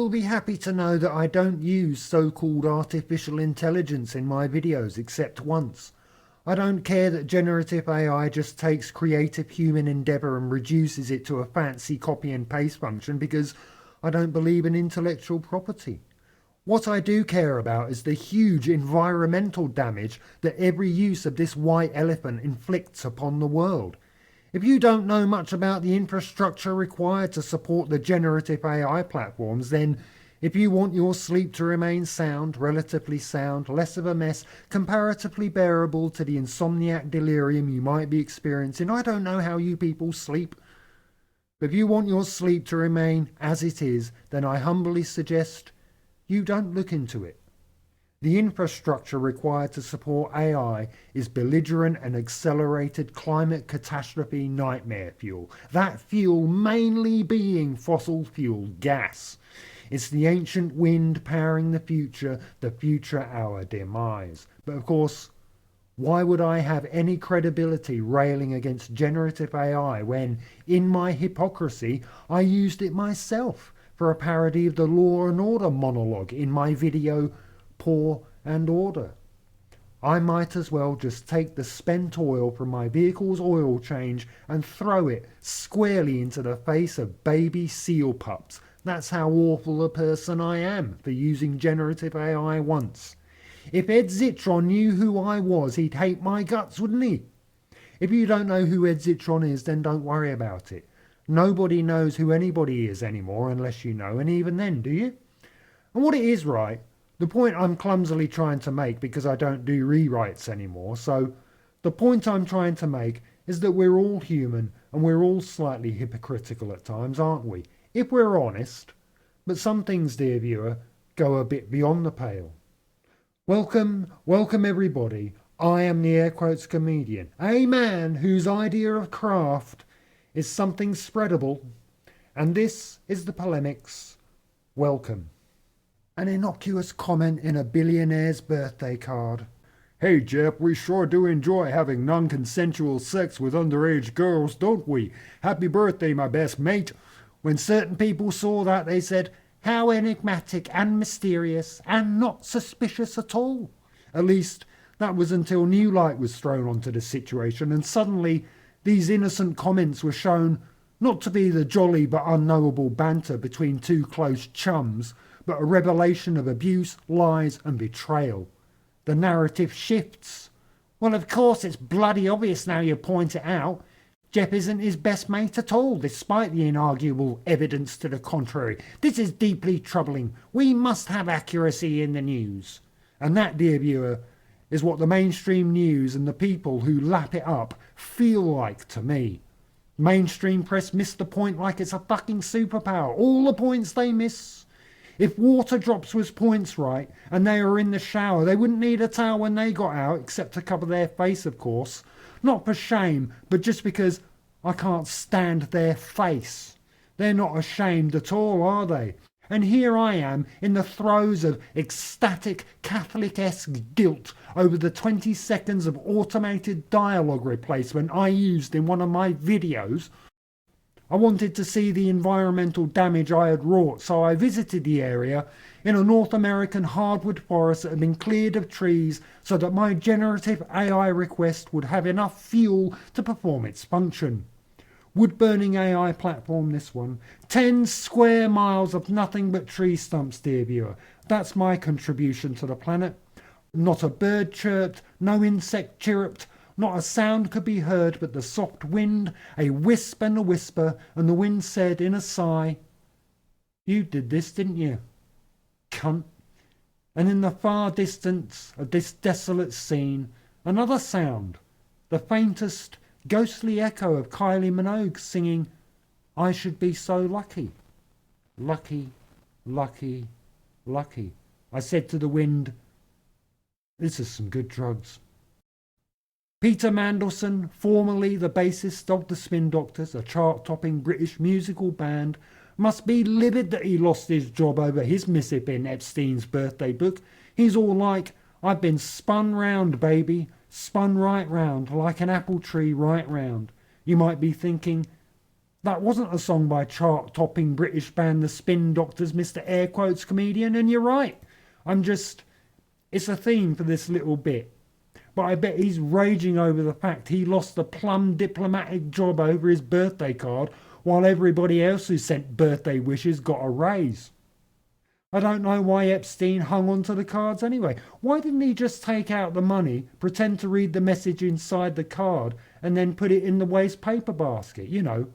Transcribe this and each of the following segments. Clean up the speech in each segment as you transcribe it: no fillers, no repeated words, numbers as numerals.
will be happy to know that I don't use so-called artificial intelligence in my videos except once. I don't care that generative AI just takes creative human endeavour and reduces it to a fancy copy and paste function because I don't believe in intellectual property. What I do care about is the huge environmental damage that every use of this white elephant inflicts upon the world. If you don't know much about the infrastructure required to support the generative AI platforms, then if you want your sleep to remain sound, relatively sound, less of a mess, comparatively bearable to the insomniac delirium you might be experiencing, I don't know how you people sleep. But if you want your sleep to remain as it is, then I humbly suggest you don't look into it. The infrastructure required to support AI is belligerent and accelerated climate catastrophe nightmare fuel. That fuel mainly being fossil fuel gas. It's the ancient wind powering the future our demise. But of course, why would I have any credibility railing against generative AI when, in my hypocrisy, I used it myself for a parody of the Law and Order monologue in my video Paw and Order? I might as well just take the spent oil from my vehicle's oil change and throw it squarely into the face of baby seal pups. That's how awful a person I am for using generative AI once. If Ed Zitron knew who I was, he'd hate my guts, wouldn't he? If you don't know who Ed Zitron is, then don't worry about it. Nobody knows who anybody is anymore unless you know, and even then, do you? And what it is, right, the point I'm clumsily trying to make, because I don't do rewrites anymore, so the point I'm trying to make is that we're all human and we're all slightly hypocritical at times, aren't we? If we're honest. But some things, dear viewer, go a bit beyond the pale. Welcome everybody. I am the air quotes comedian, a man whose idea of craft is something spreadable, and this is the Polemics. Welcome. An innocuous comment in a billionaire's birthday card. Hey Jeff, we sure do enjoy having non-consensual sex with underage girls, don't we? Happy birthday, my best mate. When certain people saw that, they said, how enigmatic and mysterious and not suspicious at all. At least, that was until new light was thrown onto the situation, and suddenly these innocent comments were shown not to be the jolly but unknowable banter between two close chums, but a revelation of abuse, lies and betrayal. The narrative shifts. Well, of course it's bloody obvious now you point it out. Jeff isn't his best mate at all, despite the inarguable evidence to the contrary. This is deeply troubling. We must have accuracy in the news. And that, dear viewer, is what the mainstream news and the people who lap it up feel like to me. Mainstream press missed the point like it's a fucking superpower. All the points they miss. If water drops was points right and they were in the shower, they wouldn't need a towel when they got out, except to cover their face, of course. Not for shame, but just because I can't stand their face. They're not ashamed at all, are they? And here I am in the throes of ecstatic Catholic-esque guilt over the 20 seconds of automated dialogue replacement I used in one of my videos. I wanted to see the environmental damage I had wrought, so I visited the area in a North American hardwood forest that had been cleared of trees so that my generative AI request would have enough fuel to perform its function. Wood-burning AI platform, this one. 10 square miles of nothing but tree stumps, dear viewer. That's my contribution to the planet. Not a bird chirped, no insect chirruped, not a sound could be heard but the soft wind, a wisp and a whisper, and the wind said in a sigh, "You did this, didn't you, cunt?" And in the far distance of this desolate scene, another sound, the faintest, ghostly echo of Kylie Minogue singing, "I should be so lucky. Lucky, lucky, lucky." I said to the wind, "This is some good drugs." Peter Mandelson, formerly the bassist of the Spin Doctors, a chart-topping British musical band, must be livid that he lost his job over his missive in Epstein's birthday book. He's all like, "I've been spun round, baby, spun right round, like an apple tree right round." You might be thinking, That wasn't a song by chart-topping British band The Spin Doctors, Mr. Air Quotes Comedian, and you're right. It's a theme for this little bit. But I bet he's raging over the fact he lost the plum diplomatic job over his birthday card while everybody else who sent birthday wishes got a raise. I don't know why Epstein hung on to the cards anyway. Why didn't he just take out the money, pretend to read the message inside the card, and then put it in the waste paper basket? You know,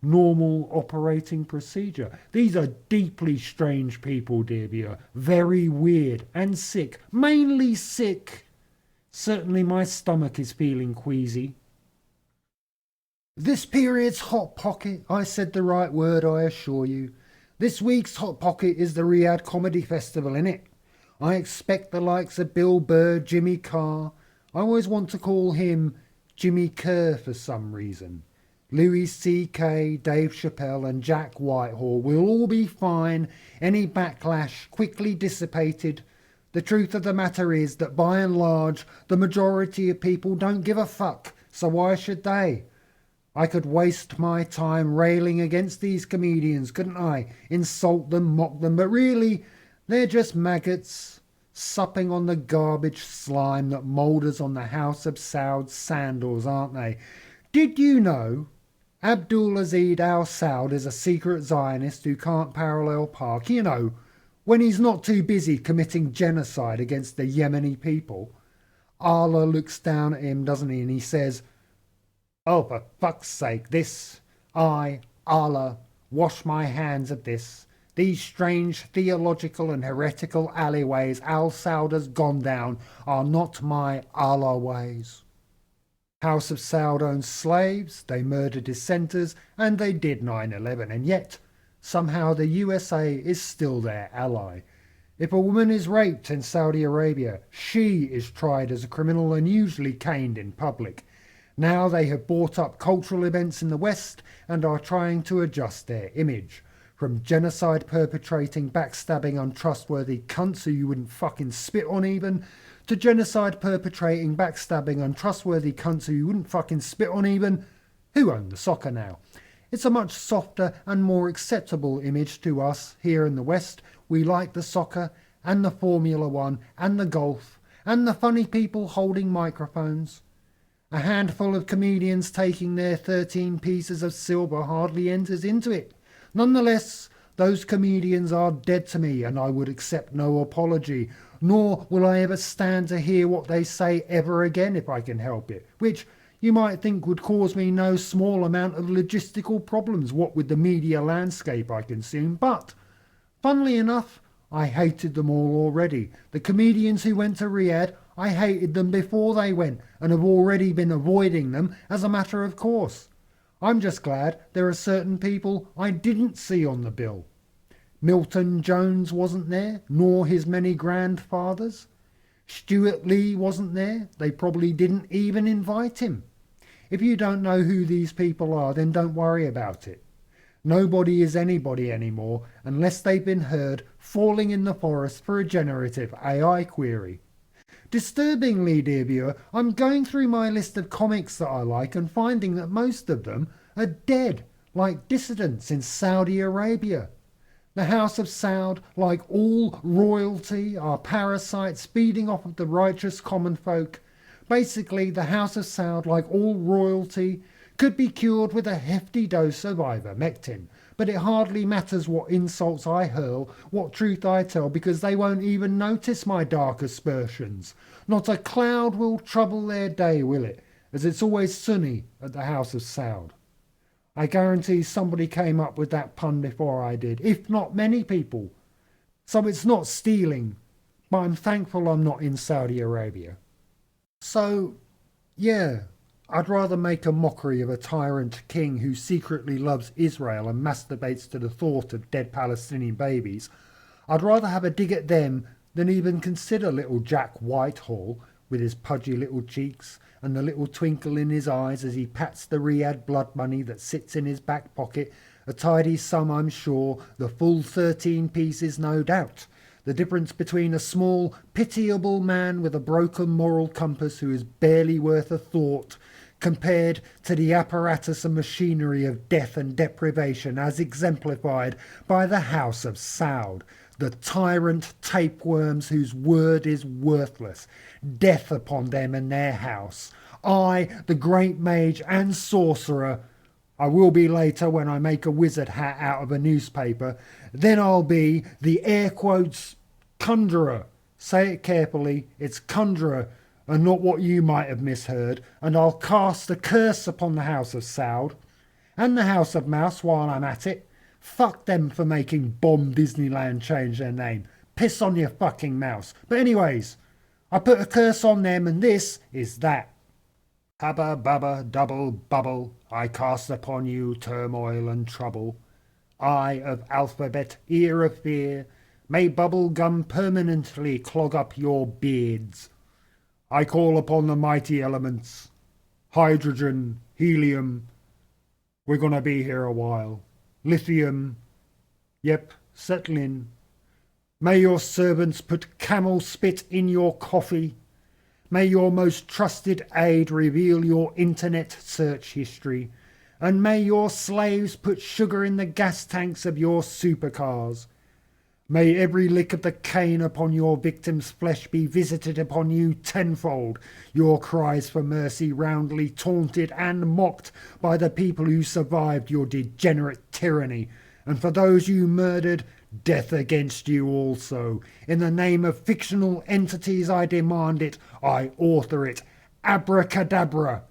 normal operating procedure. These are deeply strange people, dear viewer. Very weird and sick. Mainly sick. Certainly my stomach is feeling queasy. This period's Hot Pocket. I said the right word, I assure you. This week's Hot Pocket is the Riyadh Comedy Festival, innit? I expect the likes of Bill Burr, Jimmy Carr. I always want to call him Jimmy Kerr for some reason. Louis C.K., Dave Chappelle and Jack Whitehall will all be fine. Any backlash quickly dissipated. The truth of the matter is that by and large, the majority of people don't give a fuck, so why should they? I could waste my time railing against these comedians, couldn't I? Insult them, mock them, but really, they're just maggots, supping on the garbage slime that moulders on the House of Saud's sandals, aren't they? Did you know Abdulaziz al-Saud is a secret Zionist who can't parallel park? You know, when he's not too busy committing genocide against the Yemeni people. Allah looks down at him, doesn't he, and he says, "Oh, for fuck's sake, Allah, wash my hands of this. These strange theological and heretical alleyways al-Saud has gone down are not my Allah ways." House of Saud owned slaves, they murdered dissenters, and they did 9/11, and yet somehow the USA is still their ally. If a woman is raped in Saudi Arabia, she is tried as a criminal and usually caned in public. Now they have bought up cultural events in the West and are trying to adjust their image. From genocide perpetrating, backstabbing, untrustworthy cunts who you wouldn't fucking spit on even, to genocide perpetrating, backstabbing, untrustworthy cunts who you wouldn't fucking spit on even, who own the soccer now? It's a much softer and more acceptable image to us here in the West. We like the soccer and the Formula One and the golf and the funny people holding microphones. A handful of comedians taking their 13 pieces of silver hardly enters into it. Nonetheless, those comedians are dead to me, and I would accept no apology, nor will I ever stand to hear what they say ever again if I can help it, which you might think would cause me no small amount of logistical problems, what with the media landscape I consume. But, funnily enough, I hated them all already. The comedians who went to Riyadh, I hated them before they went and have already been avoiding them as a matter of course. I'm just glad there are certain people I didn't see on the bill. Milton Jones wasn't there, nor his many grandfathers. Stuart Lee wasn't there. They probably didn't even invite him. If you don't know who these people are, then don't worry about it. Nobody is anybody anymore unless they've been heard falling in the forest for a generative AI query. Disturbingly, dear viewer, I'm going through my list of comics that I like and finding that most of them are dead, like dissidents in Saudi Arabia. The House of Saud, like all royalty, are parasites feeding off of the righteous common folk. Basically, the House of Saud, like all royalty, could be cured with a hefty dose of ivermectin, but it hardly matters what insults I hurl, what truth I tell, because they won't even notice my dark aspersions. Not a cloud will trouble their day, will it, as it's always sunny at the House of Saud. I guarantee somebody came up with that pun before I did, if not many people. So it's not stealing, but I'm thankful I'm not in Saudi Arabia. So, yeah, I'd rather make a mockery of a tyrant king who secretly loves Israel and masturbates to the thought of dead Palestinian babies. I'd rather have a dig at them than even consider little Jack Whitehall with his pudgy little cheeks and the little twinkle in his eyes as he pats the Riyadh blood money that sits in his back pocket, a tidy sum I'm sure, the full 13 pieces no doubt. The difference between a small, pitiable man with a broken moral compass who is barely worth a thought compared to the apparatus and machinery of death and deprivation as exemplified by the House of Saud, the tyrant tapeworms whose word is worthless. Death upon them and their house. I, the great mage and sorcerer, I will be later when I make a wizard hat out of a newspaper, then I'll be the air quotes conjurer. Say it carefully, it's conjurer, and not what you might have misheard, and I'll cast a curse upon the House of Saud, and the House of Mouse while I'm at it. Fuck them for making Bomb Disneyland change their name. Piss on your fucking mouse. But anyways, I put a curse on them, and this is that. Hubba bubba double bubble, I cast upon you turmoil and trouble. Eye of alphabet, ear of fear, may bubble gum permanently clog up your beards. I call upon the mighty elements. Hydrogen, helium, we're gonna be here a while. Lithium, yep, settle in. May your servants put camel spit in your coffee. May your most trusted aide reveal your internet search history, and may your slaves put sugar in the gas tanks of your supercars. May every lick of the cane upon your victim's flesh be visited upon you tenfold, your cries for mercy roundly taunted and mocked by the people who survived your degenerate tyranny, and for those you murdered, death against you also. In the name of fictional entities I demand it, I author it. Abracadabra.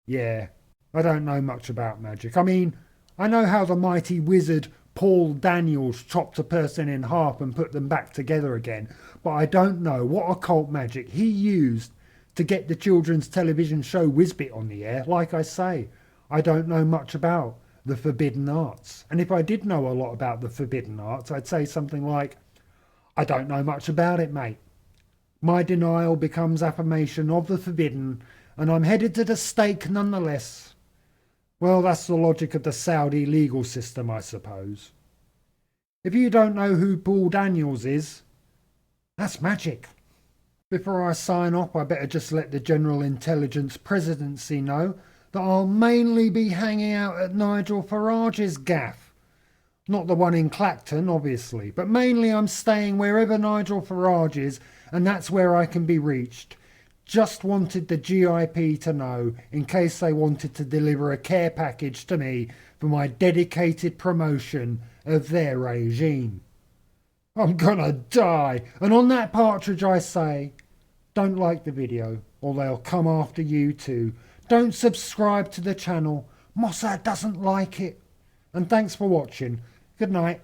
Yeah, I don't know much about magic. I mean, I know how the mighty wizard Paul Daniels chopped a person in half and put them back together again, but I don't know what occult magic he used to get the children's television show Whizbit on the air. Like I say, I don't know much about the forbidden arts. And if I did know a lot about the forbidden arts, I'd say something like, I don't know much about it, mate. My denial becomes affirmation of the forbidden, and I'm headed to the stake nonetheless. Well, that's the logic of the Saudi legal system, I suppose. If you don't know who Paul Daniels is, that's magic. Before I sign off, I better just let the General Intelligence Presidency know that I'll mainly be hanging out at Nigel Farage's gaff. Not the one in Clacton, obviously, but mainly I'm staying wherever Nigel Farage is, and that's where I can be reached. Just wanted the GIP to know, in case they wanted to deliver a care package to me for my dedicated promotion of their regime. I'm gonna die, and on that, Partridge, I say, don't like the video, or they'll come after you too. Don't subscribe to the channel. Mossad doesn't like it. And thanks for watching. Good night.